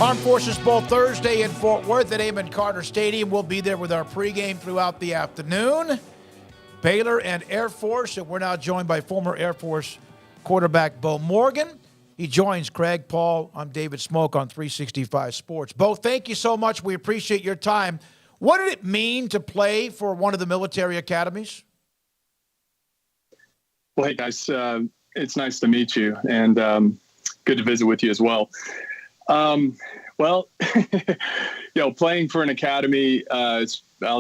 Armed Forces Bowl Thursday in Fort Worth at Amon Carter Stadium. We'll be there with our pregame throughout the afternoon. Baylor and Air Force, and we're now joined by former Air Force quarterback Beau Morgan. He joins Craig, Paul. I'm David Smoak on 365 Sports. Beau, thank you so much. We appreciate your time. What did it mean to play for one of the military academies? Well, hey, guys, it's nice to meet you, and good to visit with you as well. Playing for an academy, I'll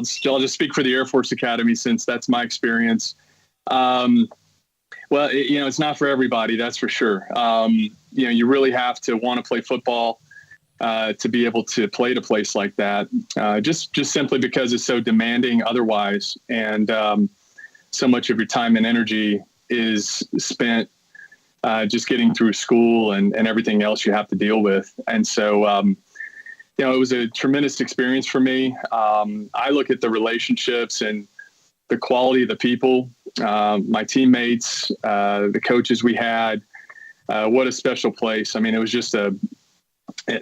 just speak for the Air Force Academy since that's my experience. It's not for everybody, that's for sure. You really have to want to play football to be able to play at a place like that, just simply because it's so demanding otherwise. And so much of your time and energy is spent just getting through school and everything else you have to deal with. And so, it was a tremendous experience for me. I look at the relationships and the quality of the people, my teammates, the coaches we had. What a special place. I mean, it was just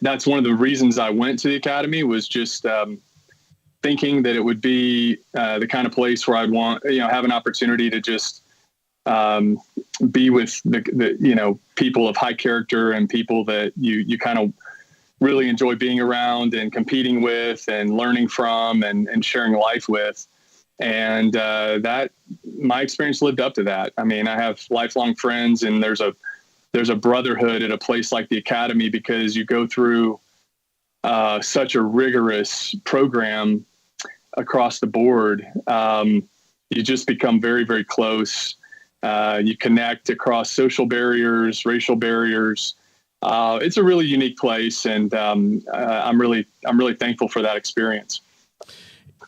that's one of the reasons I went to the academy, was just thinking that it would be the kind of place where I'd want, have an opportunity to just be with the people of high character and people that you kind of really enjoy being around and competing with and learning from and sharing life with. And that my experience lived up to that. I mean, I have lifelong friends, and there's a brotherhood at a place like the academy because you go through such a rigorous program across the board. You just become very, very close. You connect across social barriers, racial barriers. It's a really unique place, and I'm really thankful for that experience.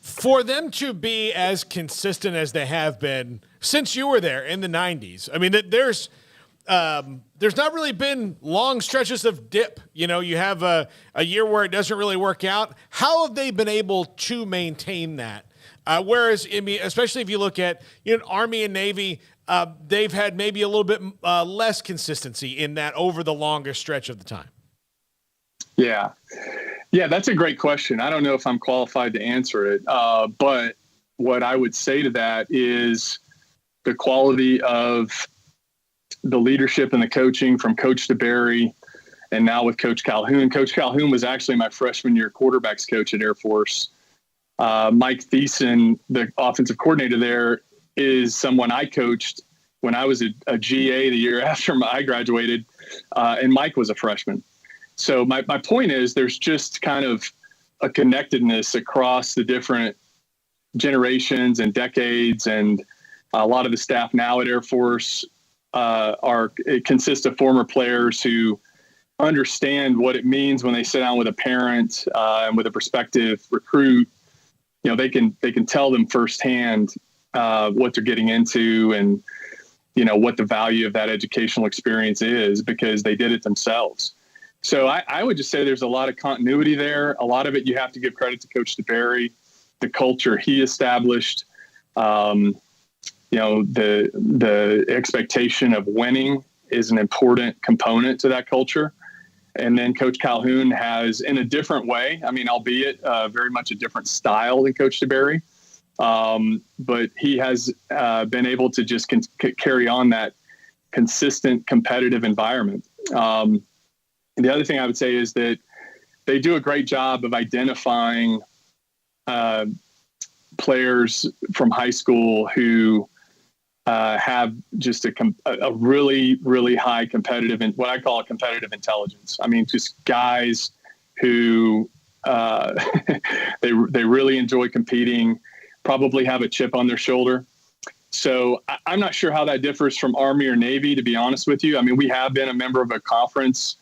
For them to be as consistent as they have been since you were there in the 90s, I mean, there's not really been long stretches of dip. You have a year where it doesn't really work out. How have they been able to maintain that? Whereas, I mean, especially if you look at Army and Navy, they've had maybe a little bit less consistency in that over the longest stretch of the time. Yeah, that's a great question. I don't know if I'm qualified to answer it, but what I would say to that is the quality of the leadership and the coaching from Coach DeBerry, and now with Coach Calhoun. Coach Calhoun was actually my freshman year quarterbacks coach at Air Force. Mike Thiessen, the offensive coordinator there, is someone I coached when I was a GA the year after I graduated, and Mike was a freshman. So my point is there's just kind of a connectedness across the different generations and decades, and a lot of the staff now at Air Force it consists of former players who understand what it means when they sit down with a parent and with a prospective recruit. They can tell them firsthand what they're getting into and what the value of that educational experience is because they did it themselves. So I would just say there's a lot of continuity there. A lot of it you have to give credit to Coach DeBerry, the culture he established, the expectation of winning is an important component to that culture. And then Coach Calhoun has, in a different way, I mean, albeit very much a different style than Coach DeBerry, but he has been able to just carry on that consistent competitive environment. And the other thing I would say is that they do a great job of identifying players from high school who have just a really, really high competitive, and what I call a competitive intelligence. I mean, just guys who they really enjoy competing, probably have a chip on their shoulder. So I'm not sure how that differs from Army or Navy, to be honest with you. I mean, we have been a member of a conference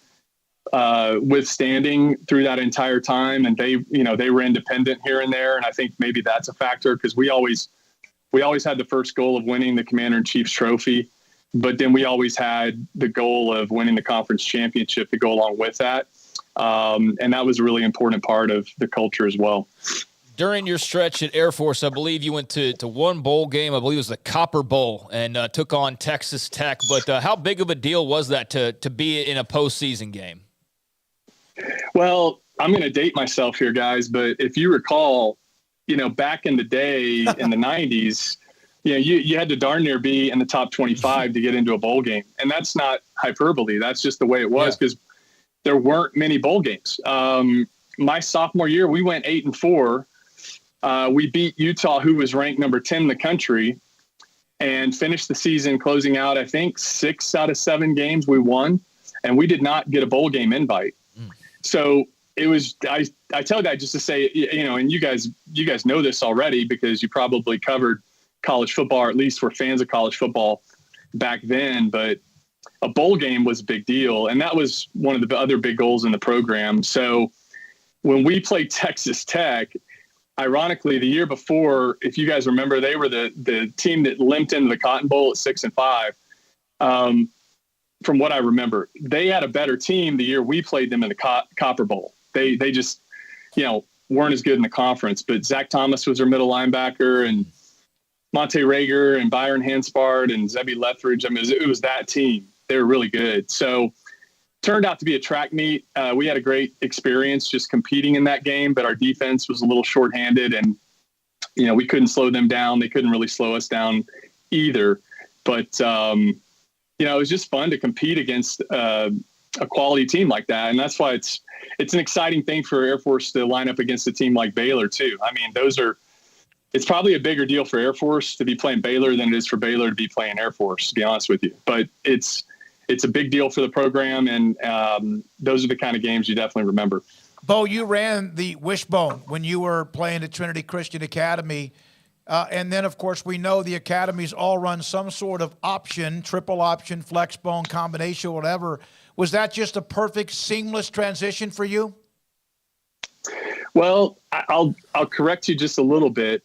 withstanding through that entire time, and they were independent here and there, and I think maybe that's a factor because we always had the first goal of winning the Commander-in-Chief's trophy, but then we always had the goal of winning the conference championship to go along with that, and that was a really important part of the culture as well. During your stretch at Air Force, I believe you went to one bowl game. I believe it was the Copper Bowl, and took on Texas Tech. But how big of a deal was that to be in a postseason game? Well, I'm going to date myself here, guys, but if you recall, back in the day in the 90s, you had to darn near be in the top 25 to get into a bowl game. And that's not hyperbole. That's just the way it was because there weren't many bowl games. My sophomore year, we went 8-4. We beat Utah, who was ranked number 10 in the country, and finished the season closing out, I think, 6 out of 7 games we won. And we did not get a bowl game invite. So it was, I tell that just to say, and you guys know this already because you probably covered college football, or at least were fans of college football back then, but a bowl game was a big deal. And that was one of the other big goals in the program. So when we played Texas Tech, ironically, the year before, if you guys remember, they were the team that limped into the Cotton Bowl at 6-5. From what I remember, they had a better team the year we played them in the Copper Bowl. They just, weren't as good in the conference. But Zach Thomas was their middle linebacker, and Monte Rager and Byron Hanspard and Zebby Lethridge. I mean, it was that team. They were really good. So turned out to be a track meet. We had a great experience just competing in that game, but our defense was a little shorthanded, and we couldn't slow them down. They couldn't really slow us down either. But it was just fun to compete against a quality team like that, and that's why it's an exciting thing for Air Force to line up against a team like Baylor too. I mean, it's probably a bigger deal for Air Force to be playing Baylor than it is for Baylor to be playing Air Force, to be honest with you. But it's a big deal for the program, and those are the kind of games you definitely remember. Beau, you ran the wishbone when you were playing at Trinity Christian Academy. And then, of course, we know the academies all run some sort of option, triple option, flex bone, combination, whatever. Was that just a perfect, seamless transition for you? Well, I'll correct you just a little bit.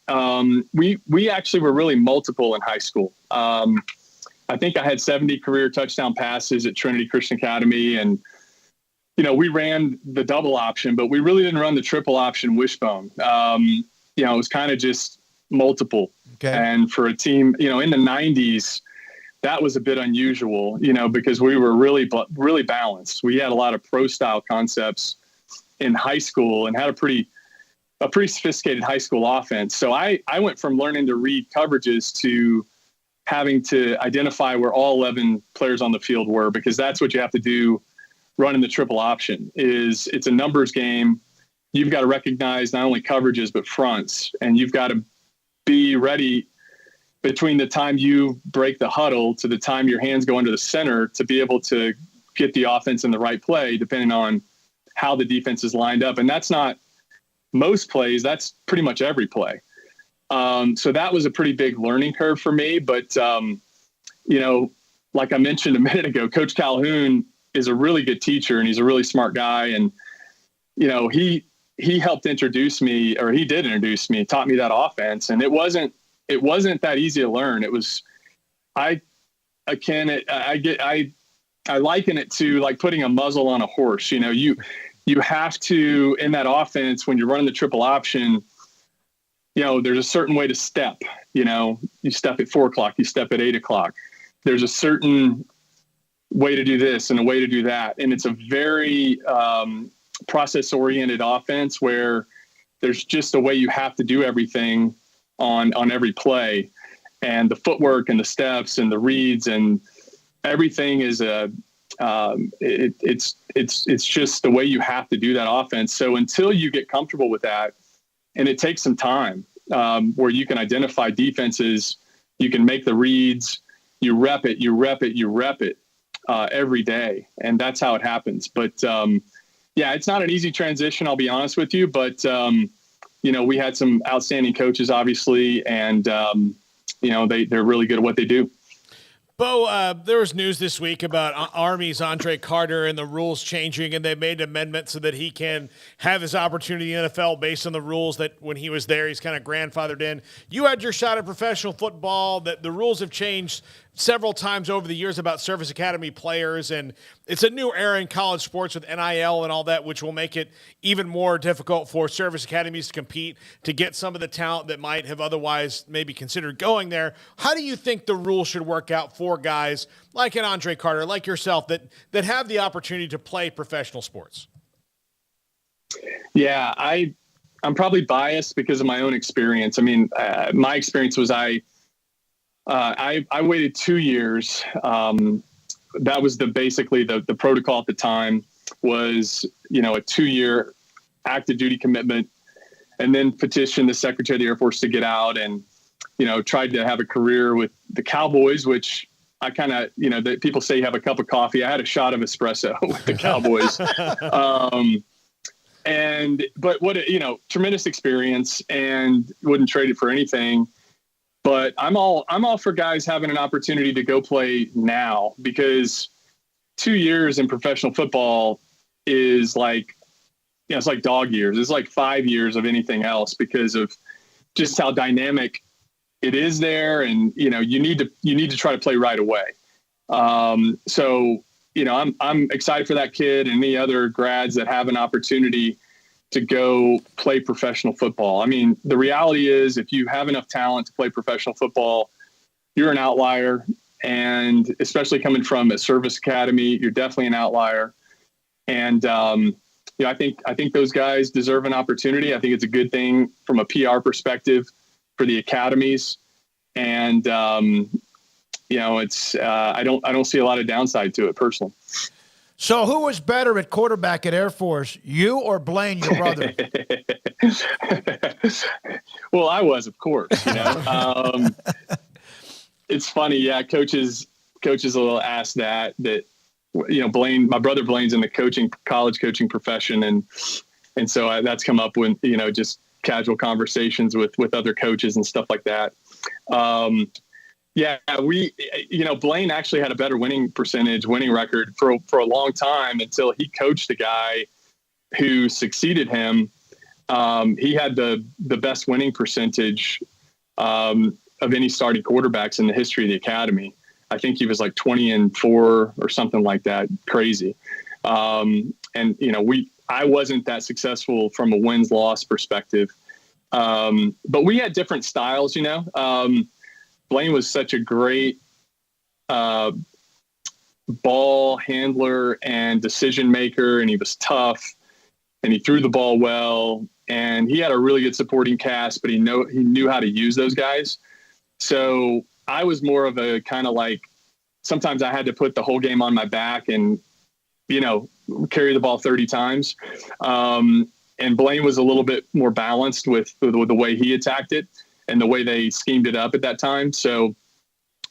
We actually were really multiple in high school. I think I had 70 career touchdown passes at Trinity Christian Academy, and we ran the double option, but we really didn't run the triple option wishbone. It was kind of just multiple. Okay. And for a team, in the 90s, that was a bit unusual, because we were really balanced. We had a lot of pro style concepts in high school and had a pretty sophisticated high school offense. So I went from learning to read coverages to having to identify where all 11 players on the field were, because that's what you have to do running the triple option. It's a numbers game. You've got to recognize not only coverages, but fronts, and you've got to be ready between the time you break the huddle to the time your hands go under the center to be able to get the offense in the right play, depending on how the defense is lined up. And that's not most plays, that's pretty much every play. So that was a pretty big learning curve for me. But, like I mentioned a minute ago, Coach Calhoun is a really good teacher, and he's a really smart guy. And, he helped introduce me, or he did introduce me, taught me that offense. And it wasn't that easy to learn. It was, I liken it to like putting a muzzle on a horse. You have to, in that offense, when you're running the triple option, there's a certain way to step. You step at 4:00, you step at 8:00. There's a certain way to do this and a way to do that. And it's a very process-oriented offense where there's just a way you have to do everything on every play. And the footwork and the steps and the reads and everything is it's just the way you have to do that offense. So until you get comfortable with that, and it takes some time where you can identify defenses, you can make the reads, you rep it every day. And that's how it happens. But it's not an easy transition, I'll be honest with you, but we had some outstanding coaches, obviously, and they're really good at what they do. Beau, there was news this week about Army's Andre Carter and the rules changing, and they made amendments so that he can have his opportunity in the NFL based on the rules that when he was there, he's kind of grandfathered in. You had your shot at professional football. That the rules have changed several times over the years about service academy players, and it's a new era in college sports with NIL and all that, which will make it even more difficult for service academies to compete to get some of the talent that might have otherwise maybe considered going there. How do you think the rules should work out for guys like an Andre Carter, like yourself, that have the opportunity to play professional sports? Yeah, I'm probably biased because of my own experience. I mean, my experience was I waited 2 years. That was basically the protocol at the time was, a 2-year active duty commitment, and then petitioned the Secretary of the Air Force to get out, and, tried to have a career with the Cowboys, which I kind of, people say you have a cup of coffee. I had a shot of espresso with the Cowboys. But what, tremendous experience, and wouldn't trade it for anything. But I'm all for guys having an opportunity to go play now, because 2 years in professional football is like, it's like dog years. It's like 5 years of anything else, because of just how dynamic it is there. And, you need to try to play right away. So, I'm excited for that kid and any other grads that have an opportunity to go play professional football. I mean, the reality is, if you have enough talent to play professional football, you're an outlier. And especially coming from a service academy, you're definitely an outlier. And, I think those guys deserve an opportunity. I think it's a good thing from a PR perspective for the academies. And, it's, I don't see a lot of downside to it personally. So who was better at quarterback at Air Force, you or Blaine, your brother? Well, I was, of course. It's funny. Yeah, coaches will ask that Blaine, my brother Blaine's in the college coaching profession, and so that's come up when just casual conversations with other coaches and stuff like that. Yeah, Blaine actually had a better winning record for a long time, until he coached a guy who succeeded him. He had the best winning percentage of any starting quarterbacks in the history of the academy. I think he was like 20-4 or something like that. Crazy. And I wasn't that successful from a wins-loss perspective. But we had different styles, Blaine was such a great ball handler and decision maker, and he was tough, and he threw the ball well, and he had a really good supporting cast, but he knew how to use those guys. So I was more of a kind of like, sometimes I had to put the whole game on my back and, carry the ball 30 times. And Blaine was a little bit more balanced with the way he attacked it and the way they schemed it up at that time. So,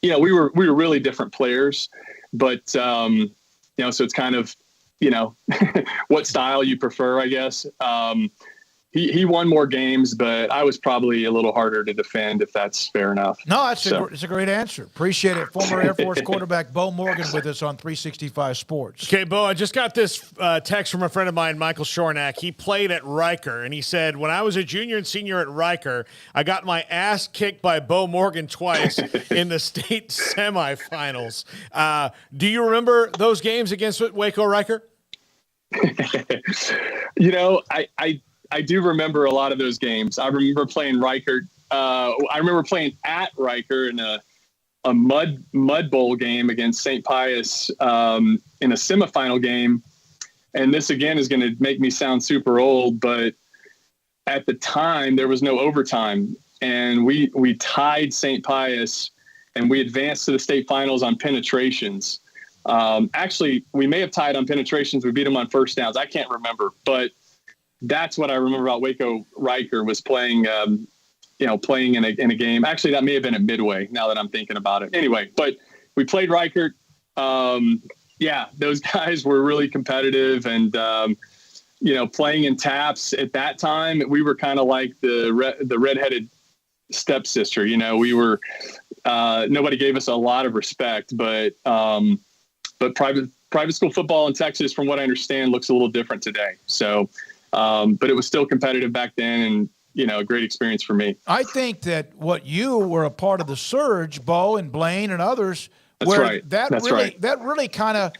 we were really different players, but, so it's kind of, what style you prefer, I guess. He won more games, but I was probably a little harder to defend, if that's fair enough. No, it's a great answer. Appreciate it. Former Air Force quarterback Beau Morgan with us on 365 Sports. Okay, Beau, I just got this text from a friend of mine, Michael Shornack. He played at Rker, and he said, when I was a junior and senior at Rker, I got my ass kicked by Beau Morgan twice in the state semifinals. Do you remember those games against Waco Rker? I do remember a lot of those games. I remember playing Rker. I remember playing at Rker in a mud bowl game against St. Pius in a semifinal game. And this again is going to make me sound super old, but at the time there was no overtime, and we tied St. Pius, and we advanced to the state finals on penetrations. Actually, we may have tied on penetrations. We beat them on first downs. I can't remember, but that's what I remember about Waco Rker was playing, playing in a game. Actually, that may have been at Midway, now that I'm thinking about it. Anyway, but we played Rker. Those guys were really competitive, and, playing in taps at that time, we were kind of like the redheaded stepsister. We were, nobody gave us a lot of respect, but private school football in Texas, from what I understand, looks a little different today. So, but it was still competitive back then, and, a great experience for me. I think that what you were a part of the surge, Beau and Blaine and others, That's right. That really kind of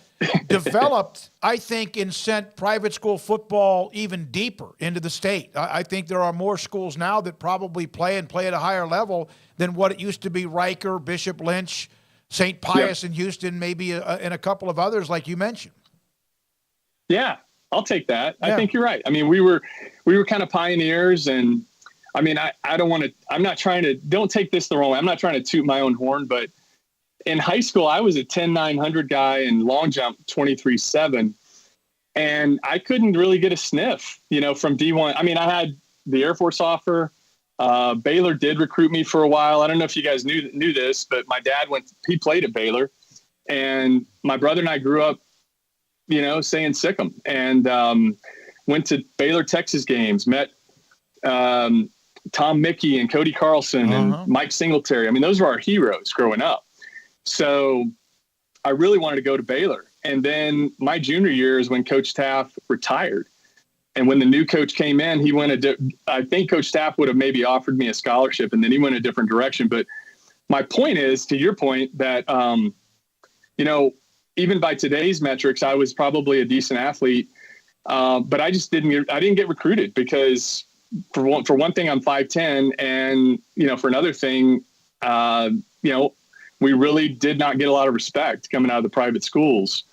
developed, I think, and sent private school football even deeper into the state. I think there are more schools now that probably play at a higher level than what it used to be. Rker, Bishop Lynch, St. Pius in Houston, maybe and a couple of others like you mentioned. Yeah. I'll take that. Yeah. I think you're right. I mean, we were kind of pioneers, and I mean, I don't want to, I'm not trying to, don't take this the wrong way. I'm not trying to toot my own horn, but in high school, I was a 10-900 guy and long jump 23-7. And I couldn't really get a sniff, from D1. I mean, I had the Air Force offer. Baylor did recruit me for a while. I don't know if you guys knew this, but my dad he played at Baylor, and my brother and I grew up, saying sick 'em, and went to Baylor, Texas games, met Tom Mickey and Cody Carlson and Mike Singletary. I mean, those were our heroes growing up. So I really wanted to go to Baylor. And then my junior year is when Coach Taft retired. And when the new coach came in, I think Coach Taft would have maybe offered me a scholarship, and then he went a different direction. But my point is, to your point, that, even by today's metrics, I was probably a decent athlete. But I just didn't get recruited because for one thing, I'm 5'10", and, for another thing, we really did not get a lot of respect coming out of the private schools.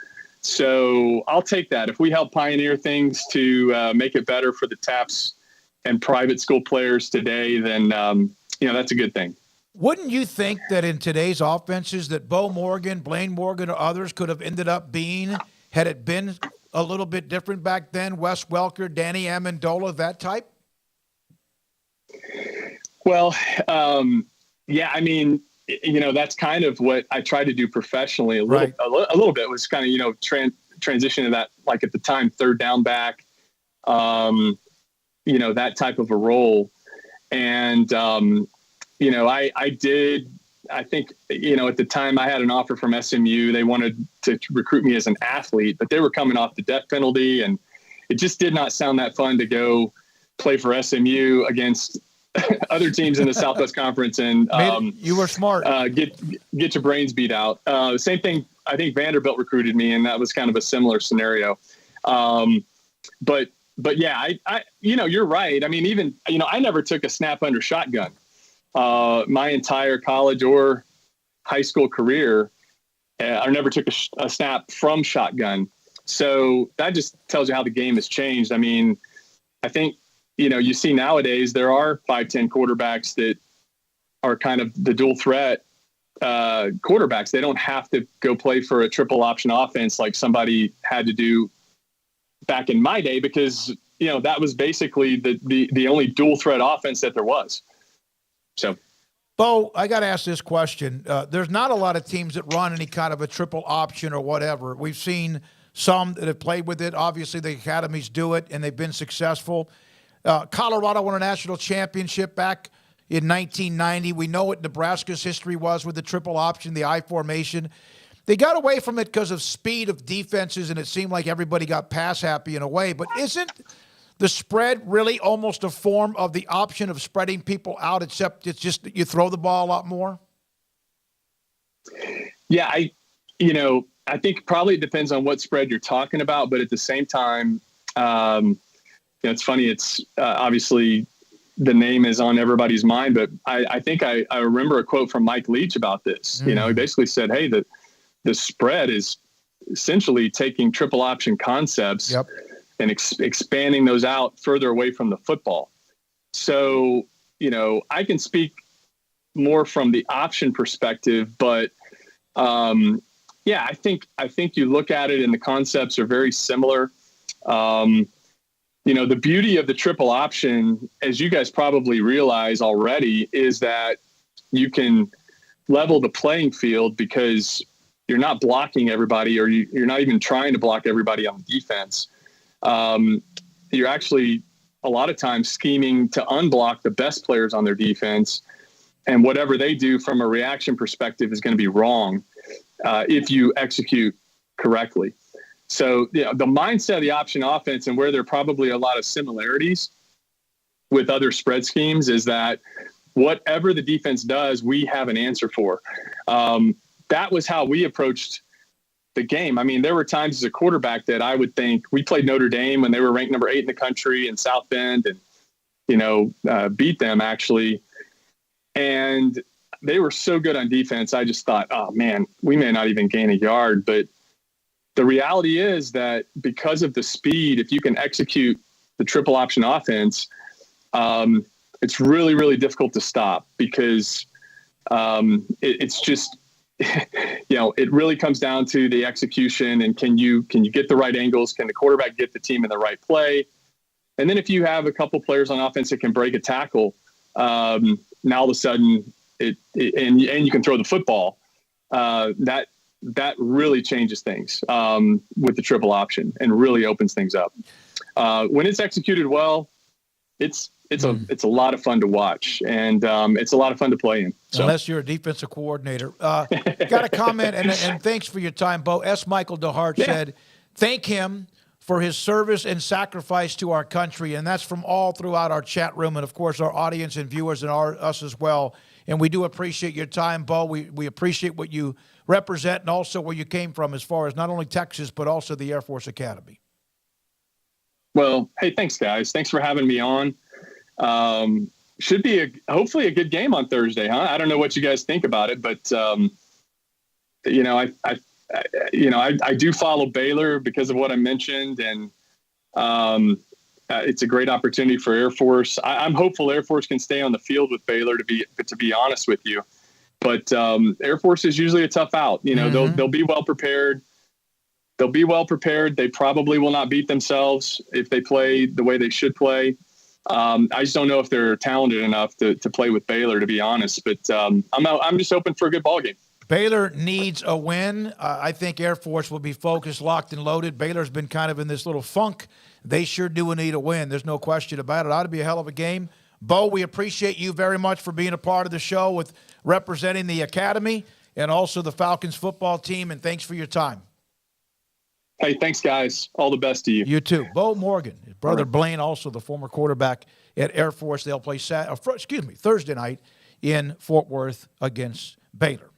So I'll take that. If we help pioneer things to make it better for the TAPS and private school players today, then, that's a good thing. Wouldn't you think that in today's offenses that Beau Morgan, Blaine Morgan, or others could have ended up being, had it been a little bit different back then, Wes Welker, Danny Amendola, that type? Well, yeah, I mean, that's kind of what I tried to do professionally a little bit was kind of, transition to that, like at the time, third down back, that type of a role. And, I think, at the time I had an offer from SMU. They wanted to recruit me as an athlete, but they were coming off the death penalty, and it just did not sound that fun to go play for SMU against other teams in the Southwest Conference and you were smart. Get your brains beat out. Same thing. I think Vanderbilt recruited me, and that was kind of a similar scenario. But yeah, I you're right. I mean, even I never took a snap under shotgun my entire college or high school career. I never took a snap from shotgun. So that just tells you how the game has changed. I mean, I think. You see nowadays there are 5'10" quarterbacks that are kind of the dual threat quarterbacks. They don't have to go play for a triple option offense like somebody had to do back in my day because, that was basically the only dual threat offense that there was. So, Beau, I got to ask this question. There's not a lot of teams that run any kind of a triple option or whatever. We've seen some that have played with it. Obviously, the academies do it, and they've been successful. Colorado won a national championship back in 1990. We know what Nebraska's history was with the triple option, the I formation. They got away from it because of speed of defenses, and it seemed like everybody got pass happy in a way. But isn't the spread really almost a form of the option of spreading people out, except it's just that you throw the ball a lot more? Yeah, I think probably it depends on what spread you're talking about. But at the same time, it's funny. It's obviously the name is on everybody's mind, but I think I remember a quote from Mike Leach about this. He basically said, hey, the spread is essentially taking triple option concepts and expanding those out further away from the football. So, I can speak more from the option perspective, but yeah, I think you look at it and the concepts are very similar. The beauty of the triple option, as you guys probably realize already, is that you can level the playing field because you're not blocking everybody, or you're not even trying to block everybody on defense. You're actually a lot of times scheming to unblock the best players on their defense, and whatever they do from a reaction perspective is going to be wrong if you execute correctly. So, the mindset of the option offense and where there are probably a lot of similarities with other spread schemes is that whatever the defense does, we have an answer for. That was how we approached the game. I mean, there were times as a quarterback that I would think we played Notre Dame when they were ranked number 8 in the country in South Bend and, beat them actually. And they were so good on defense. I just thought, oh man, we may not even gain a yard, but the reality is that because of the speed, if you can execute the triple option offense, it's really, really difficult to stop because it's just, it really comes down to the execution and can you get the right angles? Can the quarterback get the team in the right play? And then if you have a couple players on offense that can break a tackle, now all of a sudden and you can throw the football, that really changes things with the triple option and really opens things up. When it's executed well, it's a lot of fun to watch, and it's a lot of fun to play in. So. Unless you're a defensive coordinator. Got a comment, and thanks for your time, Beau. S. Michael DeHart said, thank him for his service and sacrifice to our country, and that's from all throughout our chat room and, of course, our audience and viewers and us as well. And we do appreciate your time, Beau. We appreciate what you represent and also where you came from as far as not only Texas but also the Air Force Academy. Well, hey, thanks, guys. Thanks for having me on. Should be hopefully a good game on Thursday, huh? I don't know what you guys think about it, but I do follow Baylor because of what I mentioned, and it's a great opportunity for Air Force. I'm hopeful Air Force can stay on the field with Baylor, to be honest with you. But Air Force is usually a tough out. They'll be well prepared. They probably will not beat themselves if they play the way they should play. I just don't know if they're talented enough to play with Baylor, to be honest. But I'm just hoping for a good ball game. Baylor needs a win. I think Air Force will be focused, locked, and loaded. Baylor's been kind of in this little funk. They sure do need a win. There's no question about it. It ought to be a hell of a game. Beau, we appreciate you very much for being a part of the show with representing the Academy and also the Falcons football team, and thanks for your time. Hey, thanks, guys. All the best to you. You too. Beau Morgan, his brother Blaine, also the former quarterback at Air Force. They'll play Thursday night in Fort Worth against Baylor.